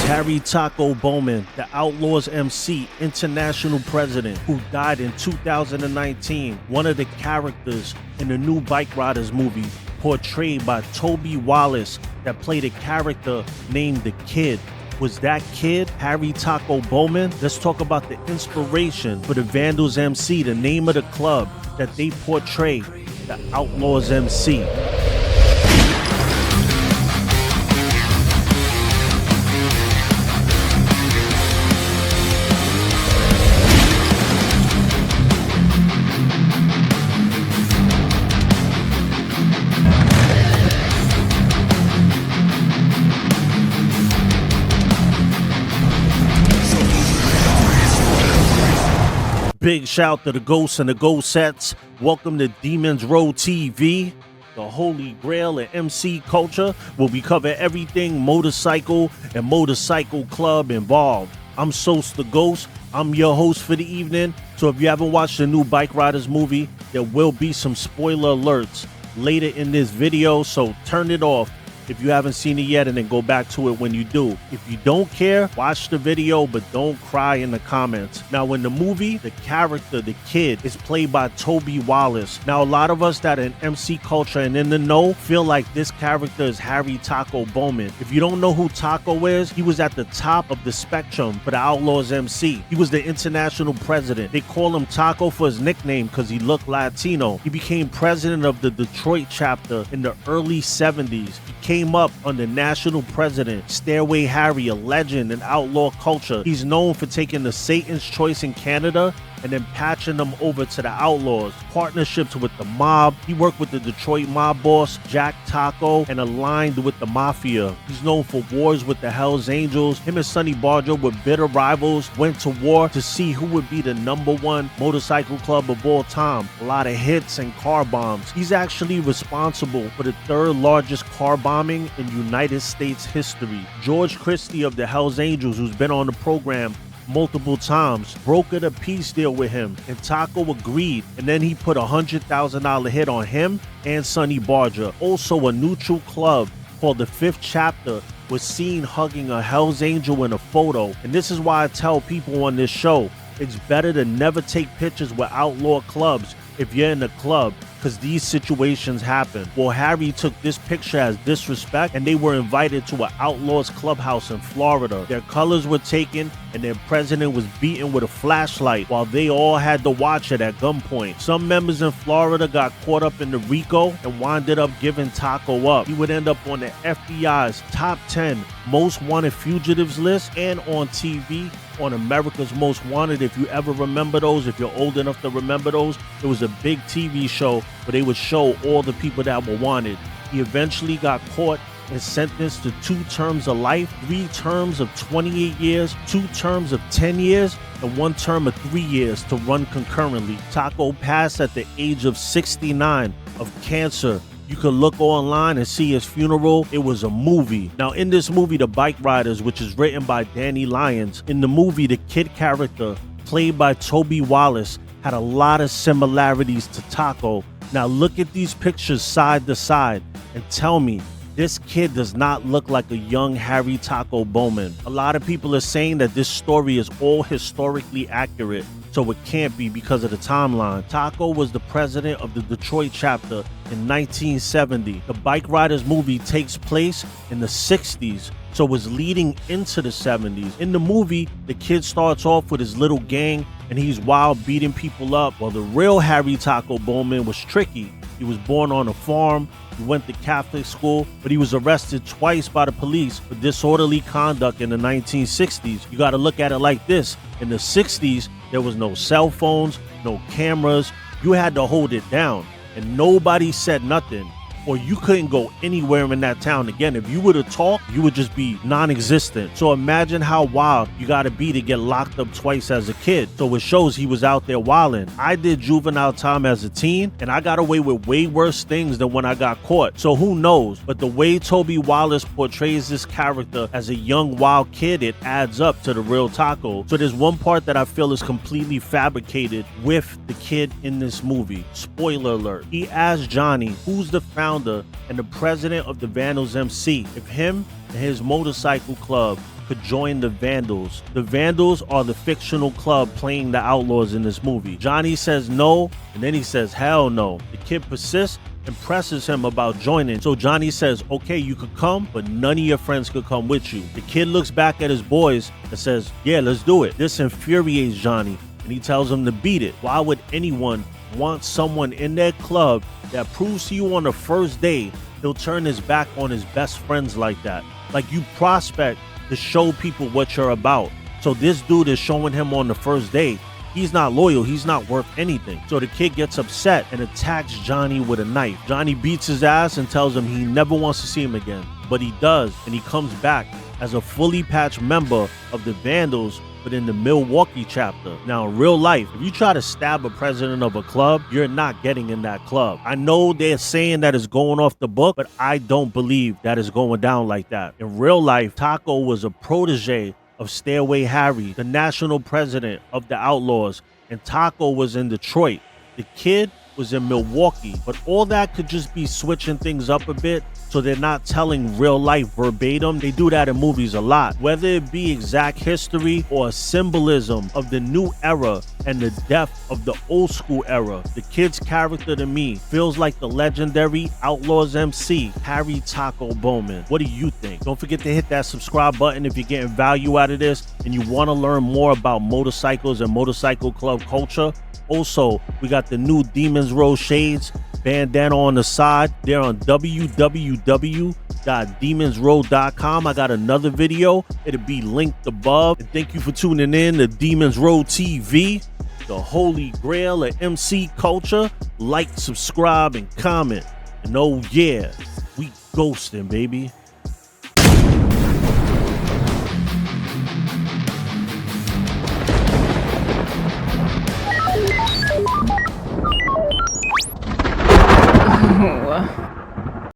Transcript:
Harry Taco Bowman, the Outlaws MC, international president, who died in 2019, one of the characters in the new Bike Riders movie, portrayed by Toby Wallace, that played a character named The Kid. Was that kid Harry Taco Bowman? Let's talk about the inspiration for the Vandals MC, the name of the club that they portray, the Outlaws MC. Big shout to the Ghosts and the Ghost Sets. Welcome to Demons Row TV, the holy grail of MC culture, where we cover everything motorcycle and motorcycle club involved. I'm Sos the Ghost. I'm your host for the evening. So if you haven't watched the new Bike Riders movie, there will be some spoiler alerts later in this video, so turn it off if you haven't seen it yet, and then go back to it when you do. If you don't care, watch the video, but don't cry in the comments. Now, in the movie, the character, the kid, is played by Toby Wallace. Now, a lot of us that are in MC culture and in the know feel like this character is Harry Taco Bowman. If you don't know who Taco is, he was at the top of the spectrum for the Outlaws MC. He was the international president. They call him Taco for his nickname because he looked Latino. He became president of the Detroit chapter in the early 70s. He came up under national president Stairway Harry, a legend in outlaw culture. He's known for taking the Satan's Choice in Canada and then patching them over to the Outlaws. Partnerships with the mob. He worked with the Detroit mob boss Jack Taco and aligned with the mafia. He's known for wars with the Hells Angels. Him and Sonny Barger were bitter rivals, went to war to see who would be the #1 motorcycle club of all time. A lot of hits and car bombs. He's actually responsible for the 3rd largest car bombing in United States history. George Christie of the Hells Angels, who's been on the program multiple times, brokered a peace deal with him, and Taco agreed, and then he put a $100,000 hit on him and Sonny Barger. Also, a neutral club called the 5th Chapter was seen hugging a Hells Angel in a photo. And this is why I tell people on this show, it's better to never take pictures with outlaw clubs if you're in a club, because these situations happen. Well, Harry took this picture as disrespect, and they were invited to an Outlaws clubhouse in Florida. Their colors were taken, and their president was beaten with a flashlight while they all had to watch it at gunpoint. Some members in Florida got caught up in the RICO and winded up giving Taco up. He would end up on the FBI's top 10 most wanted fugitives list and on TV on America's Most Wanted. If you ever remember those, if you're old enough to remember those, it was a big TV show where they would show all the people that were wanted. He eventually got caught and sentenced to 2 terms of life, 3 terms of 28 years, 2 terms of 10 years, and 1 term of 3 years to run concurrently. Taco passed at the age of 69 of cancer. You could look online and see his funeral. It was a movie. Now, in this movie, The Bike Riders, which is written by Danny Lyons, in the movie, the kid character, played by Toby Wallace, had a lot of similarities to Taco. Now, look at these pictures side to side and tell me, this kid does not look like a young Harry Taco Bowman. A lot of people are saying that this story is all historically accurate, so it can't be because of the timeline. Taco was the president of the Detroit chapter in 1970. The Bike Riders movie takes place in the 60s, so it's leading into the 70s. In the movie, the kid starts off with his little gang and he's wild beating people up, while the real Harry Taco Bowman was tricky. He was born on a farm, he went to Catholic school, but he was arrested twice by the police for disorderly conduct in the 1960s. You gotta look at it like this. In the 60s, there was no cell phones, no cameras. You had to hold it down, and nobody said nothing. or you couldn't go anywhere in that town. Again, if you were to talk, you would just be non-existent. So imagine how wild you gotta be to get locked up twice as a kid. So it shows he was out there wilding. I did juvenile time as a teen, and I got away with way worse things than when I got caught. So who knows? But the way Toby Wallace portrays this character as a young wild kid, it adds up to the real Taco. So there's one part that I feel is completely fabricated with the kid in this movie. Spoiler alert. He asked Johnny, who's the founder and the president of the Vandals MC, if him and his motorcycle club could join the Vandals. The Vandals are the fictional club playing the Outlaws in this movie. Johnny says no, and then he says hell no. The kid persists and presses him about joining. So Johnny says, okay, you could come, but none of your friends could come with you. The kid looks back at his boys and says, yeah, let's do it. This infuriates Johnny, and he tells him to beat it. Why would anyone want someone in their club that proves to you on the first day he'll turn his back on his best friends like that? Like, you prospect to show people what you're about. So this dude is showing him on the first day he's not loyal, he's not worth anything. So the kid gets upset and attacks Johnny with a knife. Johnny beats his ass and tells him he never wants to see him again. But he does, and he comes back as a fully patched member of the Vandals, but in the Milwaukee chapter. Now, in real life, if you try to stab a president of a club, you're not getting in that club. I know they're saying that it's going off the book, but I don't believe that it's going down like that. In real life, Taco was a protege of Stairway Harry, the national president of the Outlaws, and Taco was in Detroit. The kid was in Milwaukee, but all that could just be switching things up a bit so they're not telling real life verbatim. They do that in movies a lot. Whether it be exact history or a symbolism of the new era and the death of the old school era, the kid's character to me feels like the legendary Outlaws MC, Harry Taco Bowman. What do you think? Don't forget to hit that subscribe button if you're getting value out of this and you want to learn more about motorcycles and motorcycle club culture. Also, we got the new Demons Row shades, bandana on the side. They're on www.demonsrow.com. I got another video. It'll be linked above. And thank you for tuning in to Demons Row TV, the holy grail of MC culture. Like, subscribe, and comment. And oh yeah, we ghosting, baby. Oh.